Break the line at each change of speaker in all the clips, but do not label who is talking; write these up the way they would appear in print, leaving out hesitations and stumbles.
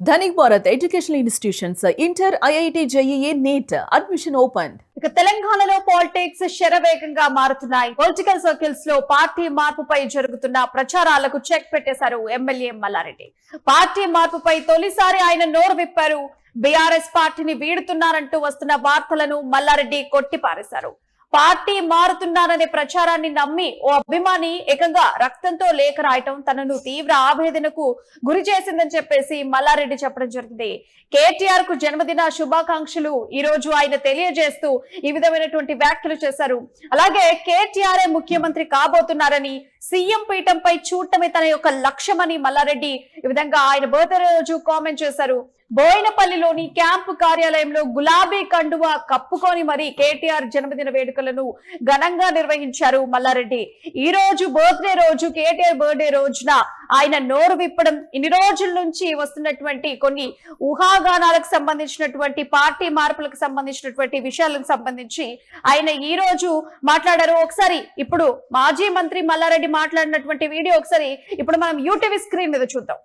Dhanik Bharat educational institutions inter IIT JEE NEET admission open.
ఇక తెలంగాణలో politics శరవేగంగా మారుతున్నాయి. పొలిటికల్ సర్కిల్స్ లో పార్టీ మార్పుపై జరుగుతున్న ప్రచారాలకు చెక్ పెట్టేశారు ఎమ్మెల్యే మల్లారెడ్డి. పార్టీ మార్పుపై తొలిసారి ఆయన నోరు విప్పారు. బీఆర్ఎస్ పార్టీని వీడుతున్నారంటూ వస్తున్న వార్తలను మల్లారెడ్డి కొట్టిపారేశారు. పార్టీ మారుతున్నారనే ప్రచారాన్ని నమ్మి ఓ అభిమాని ఏకంగా రక్తంతో లేఖ రాయటం తనను తీవ్ర ఆవేదనకు గురి చేసిందని చెప్పేసి మల్లారెడ్డి చెప్పడం జరిగింది. కేటీఆర్ కు జన్మదిన శుభాకాంక్షలు ఈ రోజు ఆయన తెలియజేస్తూ ఈ విధమైనటువంటి వ్యాఖ్యలు చేశారు. అలాగే కేటీఆర్ ముఖ్యమంత్రి కాబోతున్నారని, సీఎం పీఠంపై చూడటమే తన యొక్క లక్ష్యమని మల్లారెడ్డి ఈ విధంగా ఆయన బర్త్డే రోజు కామెంట్ చేశారు. బోయినపల్లిలోని క్యాంపు కార్యాలయంలో గులాబీ కండువా కప్పుకొని మరి కేటీఆర్ జన్మదిన వేడుకలను ఘనంగా నిర్వహించారు మల్లారెడ్డి. ఈ రోజు బర్త్డే రోజు, కేటీఆర్ బర్త్డే రోజున ఆయన నోరు విప్పడం, ఇన్ని రోజుల నుంచి వస్తున్నటువంటి కొన్ని ఊహాగానాలకు సంబంధించినటువంటి, పార్టీ మార్పులకు సంబంధించినటువంటి విషయాలకు సంబంధించి ఆయన ఈ రోజు మాట్లాడారు. ఒకసారి ఇప్పుడు మాజీ మంత్రి మల్లారెడ్డి మాట్లాడినటువంటి వీడియో ఒకసారి ఇప్పుడు మనం యూటీవీ స్క్రీన్ మీద చూద్దాం.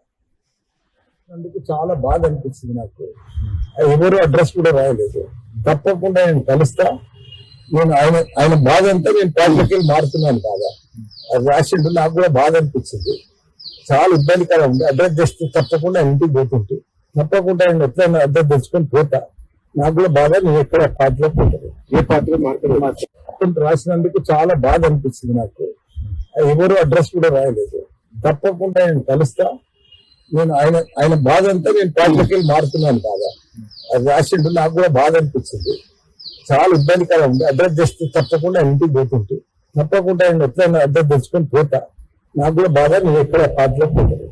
అందుకు చాలా బాధ అనిపించింది నాకు. ఎవరు అడ్రస్ కూడా రాయలేదు. తప్పకుండా నేను కలుస్తా. నేను ఆయన బాధ అంతా నేను పార్టీకి మారుతున్నాను బాధ అది రాసిండు. నాకు కూడా బాధ అనిపించింది. చాలా ఇబ్బందికరం ఉంది. అడ్రస్ చేస్తే తప్పకుండా ఇంటికి పోతుంటే తప్పకుండా ఆయన ఎట్లయినా అడ్రస్ తెచ్చుకొని పోతా. నాకు కూడా బాధ. నేను ఎక్కడ పార్టీలో పోతాను, ఏ పార్టీలో మాట్లాడుతూ రాసినందుకు చాలా బాధ అనిపించింది నాకు. ఎవరు అడ్రస్ కూడా రాయలేదు. తప్పకుండా నేను కలుస్తా. నేను ఆయన బాధ అంతా నేను పార్టీకి మారుతున్నాను బాధ అది రాసిండు. నాకు కూడా బాధ అనిపించింది. చాలా ఇబ్బందికరం ఉంది. అడ్రస్ చేస్తే తప్పకుండా ఇంటికి పోతుంటే తప్పకుండా ఆయన ఎట్లయినా అడ్రస్ తెచ్చుకొని పోతా. నాకు కూడా బాధ. నేను ఎక్కడ పార్టీలో పోతాను.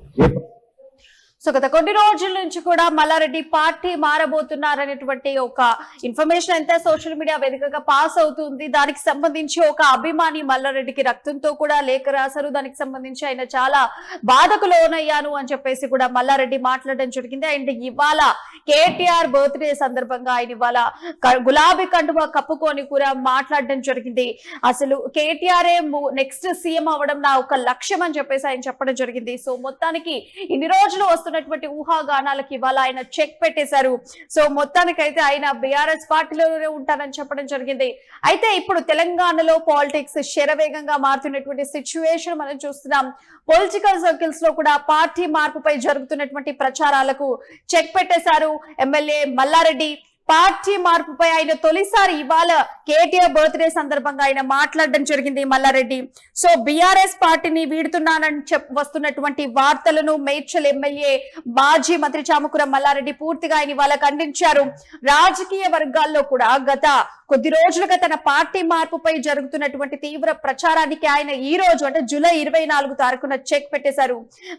సో గత కొన్ని రోజుల నుంచి కూడా మల్లారెడ్డి పార్టీ మారబోతున్నారనేటువంటి ఒక ఇన్ఫర్మేషన్ అయితే సోషల్ మీడియా వేదికగా పాస్ అవుతుంది. దానికి సంబంధించి ఒక అభిమాని మల్లారెడ్డికి రక్తంతో కూడా లేఖ రాశారు. దానికి సంబంధించి ఆయన చాలా బాధకు లోనయ్యాను అని చెప్పేసి కూడా మల్లారెడ్డి మాట్లాడడం జరిగింది. అండ్ ఇవాళ కేటీఆర్ బర్త్డే సందర్భంగా ఆయన ఇవాళ గులాబీ కండువా కప్పుకొని కూడా మాట్లాడడం జరిగింది. అసలు కేటీఆర్ నెక్స్ట్ సీఎం అవ్వడం నా ఒక లక్ష్యం అని చెప్పేసి ఆయన చెప్పడం జరిగింది. సో మొత్తానికి ఇన్ని రోజులు వస్తున్నటువంటి ఊహాగానాలకు ఇవాళ ఆయన చెక్ పెట్టేశారు. సో మొత్తానికైతే ఆయన బీఆర్ఎస్ పార్టీలోనే ఉంటానని చెప్పడం జరిగింది. అయితే ఇప్పుడు తెలంగాణలో పాలిటిక్స్ శరవేగంగా మారుతున్నటువంటి సిచ్యువేషన్ మనం చూస్తున్నాం. పొలిటికల్ సర్కిల్స్ లో కూడా పార్టీ మార్పుపై జరుగుతున్నటువంటి ప్రచారాలకు చెక్ పెట్టేశారు ఎమ్మెల్యే మల్లారెడ్డి. పార్టీ మార్పుపై ఆయన తొలిసారి ఇవాళ కేటీఆర్ బర్త్డే సందర్భంగా ఆయన మాట్లాడడం జరిగింది మల్లారెడ్డి. సో బీఆర్ఎస్ పార్టీని వీడుతున్నానని వస్తున్నటువంటి వార్తలను మేడ్చల్ ఎమ్మెల్యే మాజీ మంత్రి చామకూర మల్లారెడ్డి పూర్తిగా ఆయన ఇవాళ ఖండించారు. రాజకీయ వర్గాల్లో కూడా గత కొద్ది రోజులుగా తన పార్టీ మార్పుపై జరుగుతున్నటువంటి తీవ్ర ప్రచారానికి ఆయన ఈ రోజు అంటే జూలై 24 తారీఖున చెక్ పెట్టేశారు.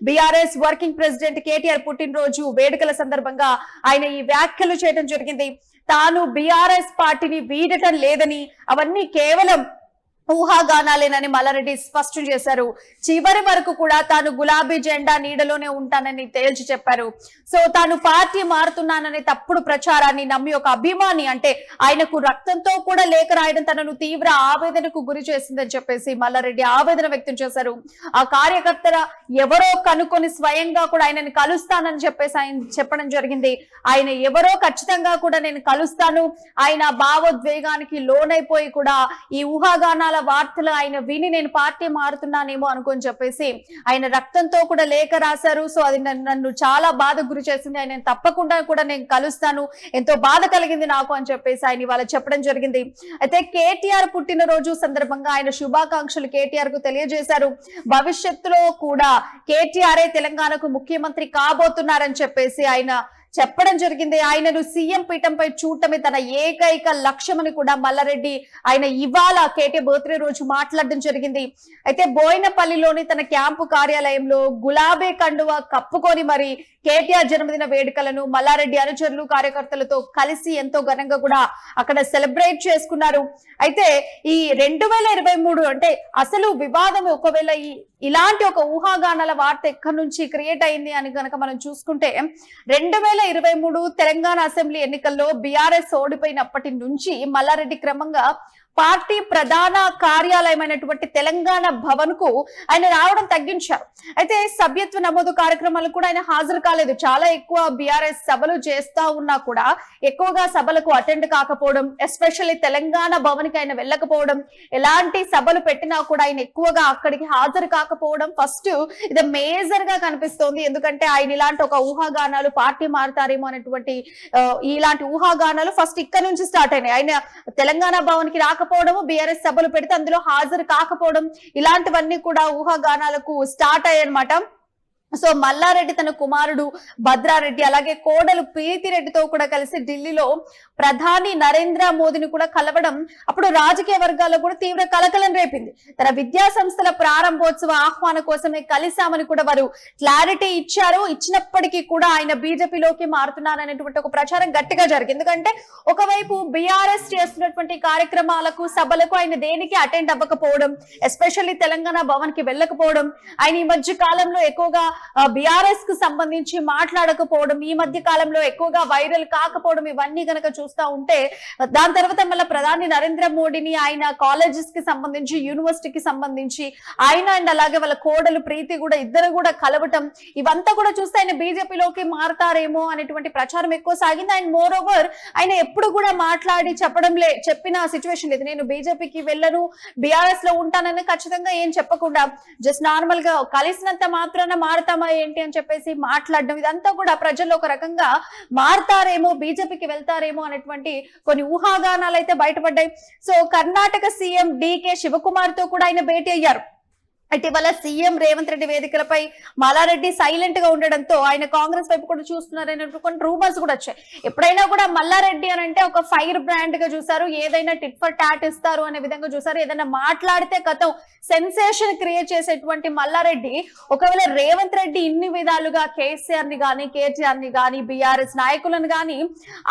బీఆర్ఎస్ వర్కింగ్ ప్రెసిడెంట్ కేటీఆర్ పుట్టినరోజు వేడుకల సందర్భంగా ఆయన ఈ వ్యాఖ్యలు చేయడం జరిగింది. తాను బీఆర్ఎస్ పార్టీని వీడటం లేదని, అవన్నీ కేవలం ఊహాగానాలేనని మల్లారెడ్డి స్పష్టం చేశారు. చివరి వరకు కూడా తాను గులాబీ జెండా నీడలోనే ఉంటానని తేల్చి చెప్పారు. సో తాను పార్టీ మారుతున్నాననే తప్పుడు ప్రచారాన్ని నమ్మి ఒక అభిమాని అంటే ఆయనకు రక్తంతో కూడా లేఖ రాయడం తనను తీవ్ర ఆవేదనకు గురి చేసిందని చెప్పేసి మల్లారెడ్డి ఆవేదన వ్యక్తం చేశారు. ఆ కార్యకర్త ఎవరో కనుక్కొని స్వయంగా కూడా ఆయనని కలుస్తానని చెప్పేసి ఆయన చెప్పడం జరిగింది. ఆయన ఎవరో ఖచ్చితంగా కూడా నేను కలుస్తాను, ఆయన భావోద్వేగానికి లోనైపోయి కూడా ఈ ఊహాగానాల వార్తలు ఆయన విని నేను పార్టీ మారుతున్నానేమో అనుకొని చెప్పేసి ఆయన రక్తంతో కూడా లేఖ రాశారు. సో అది నన్ను చాలా బాధ గురి చేసింది. ఆయన తప్పకుండా కూడా నేను కలుస్తాను, ఎంతో బాధ కలిగింది నాకు అని చెప్పేసి ఆయన ఇవాళ చెప్పడం జరిగింది. అయితే కేటీఆర్ పుట్టినరోజు సందర్భంగా ఆయన శుభాకాంక్షలు కేటీఆర్ కు తెలియజేశారు. భవిష్యత్తులో కూడా కేటీఆర్ తెలంగాణకు ముఖ్యమంత్రి కాబోతున్నారని చెప్పేసి ఆయన చెప్పడం జరిగింది. ఆయనను సీఎం పీఠంపై చూడటమే తన ఏకైక లక్ష్యమని కూడా మల్లారెడ్డి ఆయన ఇవాళ కేటీఆర్ బర్త్డే రోజు మాట్లాడడం జరిగింది. అయితే బోయినపల్లిలోని తన క్యాంపు కార్యాలయంలో గులాబీ కండువా కప్పుకొని మరి కేటీఆర్ జన్మదిన వేడుకలను మల్లారెడ్డి అనుచరులు కార్యకర్తలతో కలిసి ఎంతో ఘనంగా కూడా అక్కడ సెలబ్రేట్ చేసుకున్నారు. అయితే ఈ 2023 అంటే అసలు వివాదం ఒకవేళ ఇలాంటి ఒక ఊహాగానాల వార్త ఎక్కడి నుంచి క్రియేట్ అయింది అని కనుక మనం చూసుకుంటే 2023 తెలంగాణ అసెంబ్లీ ఎన్నికల్లో బీఆర్ఎస్ ఓడిపోయినప్పటి నుంచి మల్లారెడ్డి క్రమంగా పార్టీ ప్రధాన కార్యాలయమైనటువంటి తెలంగాణ భవన్ కు ఆయన రావడం తగ్గించారు. అయితే సభ్యత్వ నమోదు కార్యక్రమాలకు కూడా ఆయన హాజరు కాలేదు. చాలా ఎక్కువ బీఆర్ఎస్ సభలు చేస్తా ఉన్నా కూడా ఎక్కువగా సభలకు అటెండ్ కాకపోవడం, ఎస్పెషల్లీ తెలంగాణ భవన్ కి ఆయన వెళ్ళకపోవడం, ఎలాంటి సభలు పెట్టినా కూడా ఆయన ఎక్కువగా అక్కడికి హాజరు కాకపోవడం ఫస్ట్ ఇది మేజర్ గా కనిపిస్తోంది. ఎందుకంటే ఆయన ఇలాంటి ఒక ఊహాగానాలు పార్టీ మారుతారేమో అనేటువంటి ఇలాంటి ఊహాగానాలు ఫస్ట్ ఇక్కడ నుంచి స్టార్ట్ అయినాయి. ఆయన తెలంగాణ భవన్ కి రాకపోవడము, బీఆర్ఎస్ సభలు పెడితే అందులో హాజరు కాకపోవడం, ఇలాంటివన్నీ కూడా ఊహాగానాలకు స్టార్ట్ అయ్యాయి అన్నమాట. సో మల్లారెడ్డి తన కుమారుడు భద్రారెడ్డి అలాగే కోడలు ప్రీతిరెడ్డితో కూడా కలిసి ఢిల్లీలో ప్రధాని నరేంద్ర మోదీని కూడా కలవడం అప్పుడు రాజకీయ వర్గాల్లో కూడా తీవ్ర కలకలం రేపింది. తన విద్యా సంస్థల ప్రారంభోత్సవ ఆహ్వానం కోసమే కలిశామని కూడా వారు క్లారిటీ ఇచ్చారు. ఇచ్చినప్పటికీ కూడా ఆయన బీజేపీలోకి మారుతున్నారనేటువంటి ఒక ప్రచారం గట్టిగా జరిగింది. ఎందుకంటే ఒకవైపు బీఆర్ఎస్ చేస్తున్నటువంటి కార్యక్రమాలకు సభలకు ఆయన దేనికి అటెండ్ అవ్వకపోవడం, ఎస్పెషల్లీ తెలంగాణ భవన్ కి వెళ్ళకపోవడం, ఆయన ఈ మధ్య కాలంలో ఎక్కువగా బీఆర్ఎస్ కు సంబంధించి మాట్లాడకపోవడం, ఈ మధ్య కాలంలో ఎక్కువగా వైరల్ కాకపోవడం, ఇవన్నీ కనుక చూస్తా ఉంటే దాని తర్వాత మళ్ళీ ప్రధాని నరేంద్ర మోడీని ఆయన కాలేజెస్ కి సంబంధించి, యూనివర్సిటీకి సంబంధించి ఆయన అండ్ అలాగే వాళ్ళ కోడలు ప్రీతి కూడా ఇద్దరు కూడా కలవటం, ఇవంతా కూడా చూస్తే ఆయన బీజేపీలోకి మారతారేమో అనేటువంటి ప్రచారం ఎక్కువ సాగింది. అండ్ మోర్ ఓవర్ ఆయన ఎప్పుడు కూడా మాట్లాడి చెప్పిన సిచ్యువేషన్ లేదు. నేను బీజేపీకి వెళ్ళను, బీఆర్ఎస్ లో ఉంటానని ఖచ్చితంగా ఏం చెప్పకుండా జస్ట్ నార్మల్ గా కలిసినంత మాత్రాన మారుతామా ఏంటి అని చెప్పేసి మాట్లాడడం, ఇదంతా కూడా ప్రజల్లో ఒక రకంగా మారతారేమో, బీజేపీకి వెళ్తారేమో అనేటువంటి కొన్ని ఊహాగానాలు అయితే బయటపడ్డాయి. So Karnataka CM DK Shivakumar తో కూడా ఆయన భేటీ అయ్యారు. ఇటీవల సీఎం రేవంత్ రెడ్డి వేదికలపై మల్లారెడ్డి సైలెంట్ గా ఉండడంతో ఆయన కాంగ్రెస్ వైపు కూడా చూస్తున్నారనే కొన్ని రూమర్స్ కూడా వచ్చాయి. ఎప్పుడైనా కూడా మల్లారెడ్డి అని అంటే ఒక ఫైర్ బ్రాండ్ గా చూసారు, ఏదైనా టిట్ ఫర్ టాట్ ఇస్తారు అనే విధంగా చూసారు. ఏదైనా మాట్లాడితే కథం సెన్సేషన్ క్రియేట్ చేసేటువంటి మల్లారెడ్డి ఒకవేళ రేవంత్ రెడ్డి ఇన్ని విధాలుగా కేసీఆర్ ని గాని, కేటీఆర్ ని గాని, బీఆర్ఎస్ నాయకులను గాని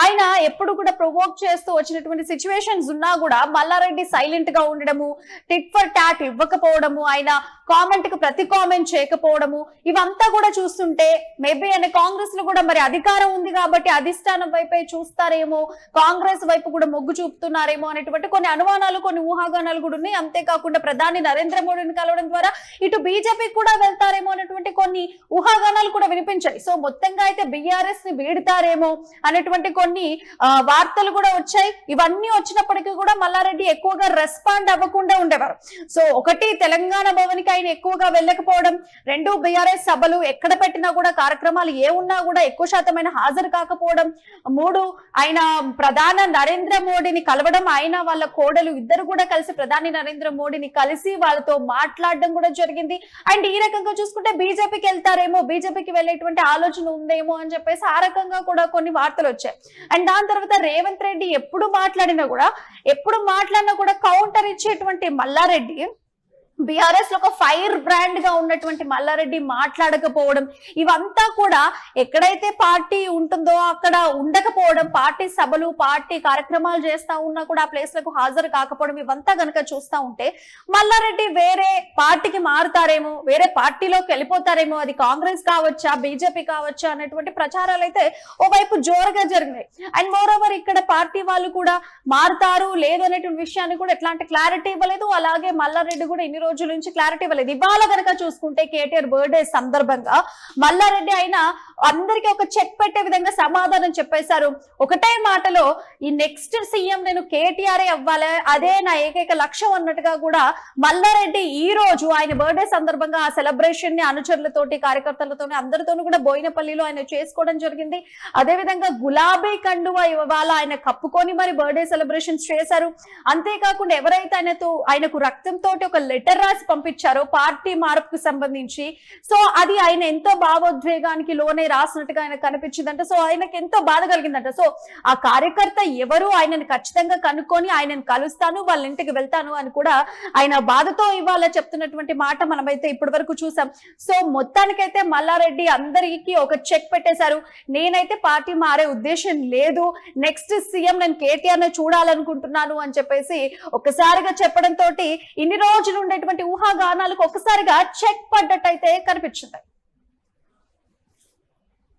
ఆయన ఎప్పుడు కూడా ప్రొవోక్ చేస్తూ వచ్చినటువంటి సిచ్యువేషన్స్ ఉన్నా కూడా మల్లారెడ్డి సైలెంట్ గా ఉండడము, టిట్ ఫర్ టాట్ ఇవ్వకపోవడము, ఆయన కామెంట్ కు ప్రతి కామెంట్ చేయకపోవడము, ఇవంతా కూడా చూస్తుంటే మేబీ ఆయన కాంగ్రెస్ లో కూడా మరి అధికారం ఉంది కాబట్టి అధిష్టానం వైపే చూస్తారేమో, కాంగ్రెస్ వైపు కూడా మొగ్గు చూపుతున్నారేమో అనేటువంటి కొన్ని అనుమానాలు, కొన్ని ఊహాగానాలు కూడా ఉన్నాయి. అంతేకాకుండా ప్రధాని నరేంద్ర మోడీని కలవడం ద్వారా ఇటు బీజేపీ కూడా వెళ్తారేమో అనేటువంటి కొన్ని ఊహాగానాలు కూడా వినిపించాయి. సో మొత్తంగా అయితే బీఆర్ఎస్ ని వీడతారేమో అనేటువంటి కొన్ని వార్తలు కూడా వచ్చాయి. ఇవన్నీ వచ్చినప్పటికీ కూడా మల్లారెడ్డి ఎక్కువగా రెస్పాండ్ అవ్వకుండా ఉండేవారు. సో ఒకటి తెలంగాణ భవన్ కి ఆయన ఎక్కువగా వెళ్ళకపోవడం, రెండు బీఆర్ఎస్ సభలు ఎక్కడ పెట్టినా కూడా కార్యక్రమాలు ఏ ఉన్నా కూడా ఎక్కువ శాతమైన హాజరు కాకపోవడం, మూడు ఆయన ప్రధాని నరేంద్ర మోడీని కలవడం, ఆయన వాళ్ళ కోడలు ఇద్దరు కూడా కలిసి ప్రధాని నరేంద్ర మోడీని కలిసి వాళ్ళతో మాట్లాడడం కూడా జరిగింది. అండ్ ఈ రకంగా చూసుకుంటే బీజేపీకి వెళ్తారేమో, బీజేపీకి వెళ్ళేటువంటి ఆలోచన ఉందేమో అని చెప్పేసి ఆ రకంగా కూడా కొన్ని వార్తలు వచ్చాయి. అండ్ దాని తర్వాత రేవంత్ రెడ్డి ఎప్పుడు మాట్లాడినా కూడా కౌంటర్ ఇచ్చేటువంటి మల్లారెడ్డి, బీఆర్ఎస్ లో ఒక ఫైర్ బ్రాండ్ గా ఉన్నటువంటి మల్లారెడ్డి మాట్లాడకపోవడం, ఇవంతా కూడా ఎక్కడైతే పార్టీ ఉంటుందో అక్కడ ఉండకపోవడం, పార్టీ సభలు పార్టీ కార్యక్రమాలు చేస్తా ఉన్నా కూడా ఆ ప్లేస్ లకు హాజరు కాకపోవడం, ఇవంతా కనుక చూస్తా ఉంటే మల్లారెడ్డి వేరే పార్టీకి మారుతారేమో, వేరే పార్టీలోకి వెళ్ళిపోతారేమో, అది కాంగ్రెస్ కావచ్చా బీజేపీ కావచ్చా అనేటువంటి ప్రచారాలు అయితే ఓవైపు జోరుగా జరిగినాయి. అండ్ మోర్ ఓవర్ ఇక్కడ పార్టీ వాళ్ళు కూడా మారుతారు లేదు అనేటువంటి విషయాన్ని కూడా ఎట్లాంటి క్లారిటీ ఇవ్వలేదు. అలాగే మల్లారెడ్డి కూడా ఇన్ని రోజుల నుంచి క్లారిటీ ఇవ్వలేదు. ఇవాళ కనుక చూసుకుంటే కేటీఆర్ బర్త్డే సందర్భంగా మల్లారెడ్డి ఆయన అందరికీ ఒక చెక్ పెట్టే విధంగా సమాధానం చెప్పేశారు. ఒకటే మాటలో ఈ నెక్స్ట్ సీఎం నేను కేటీఆర్ అవ్వాలి, అదే నా ఏకైక లక్ష్యం అన్నట్టుగా కూడా మల్లారెడ్డి ఈ రోజు ఆయన బర్త్డే సందర్భంగా ఆ సెలబ్రేషన్ ని అనుచరులతోటి, కార్యకర్తలతోని అందరితోనూ కూడా బోయినపల్లిలో ఆయన చేసుకోవడం జరిగింది. అదే విధంగా గులాబీ కండువా ఇవాళ ఆయన కప్పుకొని మరి బర్త్డే సెలబ్రేషన్స్ చేశారు. అంతేకాకుండా ఎవరైతే ఆయనకు రక్తంతో ఒక లెటర్ రాసి పంపించారో పార్టీ మార్పుకు సంబంధించి, సో అది ఆయన ఎంతో భావోద్వేగానికి లోనే రాసినట్టుగా ఆయన కనిపించిందంట. సో ఆయనకి ఎంతో బాధ కలిగిందంట. సో ఆ కార్యకర్త ఎవరు ఆయనను ఖచ్చితంగా కనుక్కొని ఆయనను కలుస్తాను, వాళ్ళ ఇంటికి వెళ్తాను అని కూడా ఆయన బాధతో ఇవాళ చెప్తున్నటువంటి మాట మనమైతే ఇప్పటి వరకు చూసాం. సో మొత్తానికైతే మల్లారెడ్డి అందరికీ ఒక చెక్ పెట్టేశారు. నేనైతే పార్టీ మారే ఉద్దేశం లేదు, నెక్స్ట్ సీఎం నేను కేటీఆర్ ని చూడాలనుకుంటున్నాను అని చెప్పేసి ఒక్కసారిగా చెప్పడంతో ఇన్ని రోజులు ఉండేటువంటి ఊహాగానాలకు ఒక్కసారిగా చెక్ పడ్డట్టయితే కనిపించింది.